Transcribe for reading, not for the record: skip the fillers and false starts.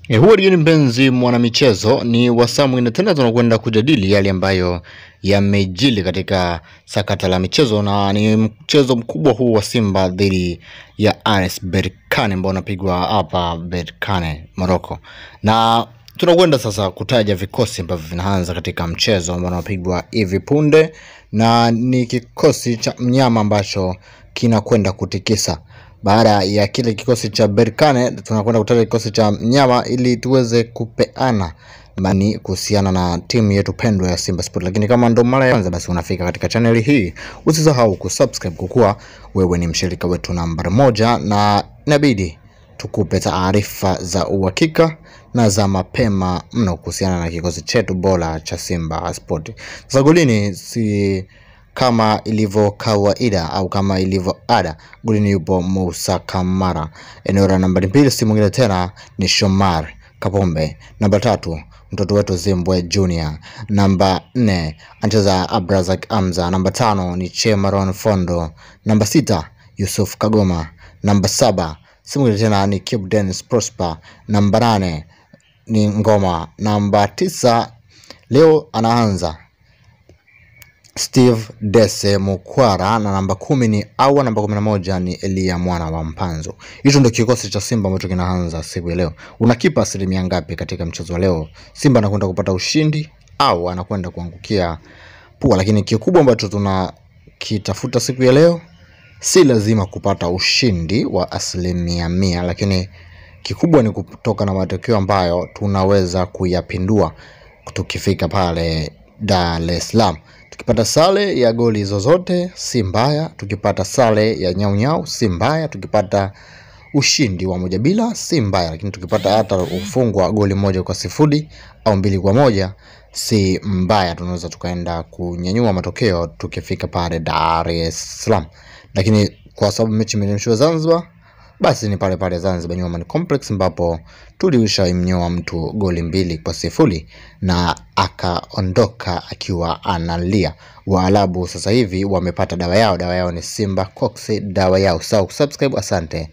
Huwa ni mpenzi mwanamichezo, ni wasaa mwingine tena tunakwenda kujadili yale ambayo yamejili katika sakata la michezo, na ni mchezo mkubwa huu wa Simba dhidi ya RS Berkane ambao unapigwa hapa Berkane, Morocco. Na tunakwenda sasa kutaja vikosi ambavyo vinaanza katika mchezo ambao unapigwa hivi punde, na ni kikosi cha mnyama ambacho kinakwenda kutikisa. Baada ya kile kikosi cha Berkane tunakwenda kutaja kikosi cha mnyama ili tuweze kupeana mani kuhusiana na timu yetu pendwa ya Simba Sport. Lakini kama ndo mara ya kwanza basi unafika katika channel hii, usisahau kusubscribe kwa kuwa wewe ni mshirika wetu namba 1 na inabidi tukupe taarifa za uhakika na za mapema mno kuhusiana na kikosi chetu bora cha Simba Sport. Sasa golini si kama ilivyo kawaida au kama ilivyo ada, golini yupo Musa Kamara. Eneo la namba 2 si mwingine tena ni Shomari Kapombe. Namba 3 mtoto wetu Zimbwe Junior. Namba 4 anacheza Abrazak Hamza. Namba 5 ni Chemaron Fondo. Namba 6 Yusuf Kagoma. Namba 7 si mwingine tena ni Kibu Denis Prosper. Namba 8 ni Ngoma. Namba 9 leo anaanza Steve Dese Mukwara, na namba 10 ni Awa, namba 11 ni Elia Mwana wa Mpanzo. Hicho ndio kikosi cha Simba ambacho kinaanza siku ya leo. Unakipa asilimia ngapi katika mchezo wa leo? Simba anakwenda kupata ushindi au anakwenda kuangukia pua? Lakini kikubwa ambacho tunakitafuta siku ya leo, si lazima kupata ushindi wa asilimia 100, lakini kikubwa ni kutoka na matokeo ambayo tunaweza kuyapindua tukifika pale Dar es Salaam. Tukipata sare ya goli zozote si mbaya, tukipata sare ya nyau si mbaya, tukipata ushindi wa 1-0 si mbaya, lakini tukipata hata ufungwa goli 1-0 au 2-1 si mbaya. Tunaweza tukaenda kunyanyua matokeo tukifika pale Dar es Salaam. Lakini kwa sababu mechi imenyeshwa Zanzibar, basi ni pale pale Zanzibar Nyuman Complex ambapo tulishaimnyoa mtu goli 2-0 na akaondoka akiwa analia. Waarabu sasa hivi wamepata dawa yao ni Simba Cox, dawa yao. Subscribe, asante.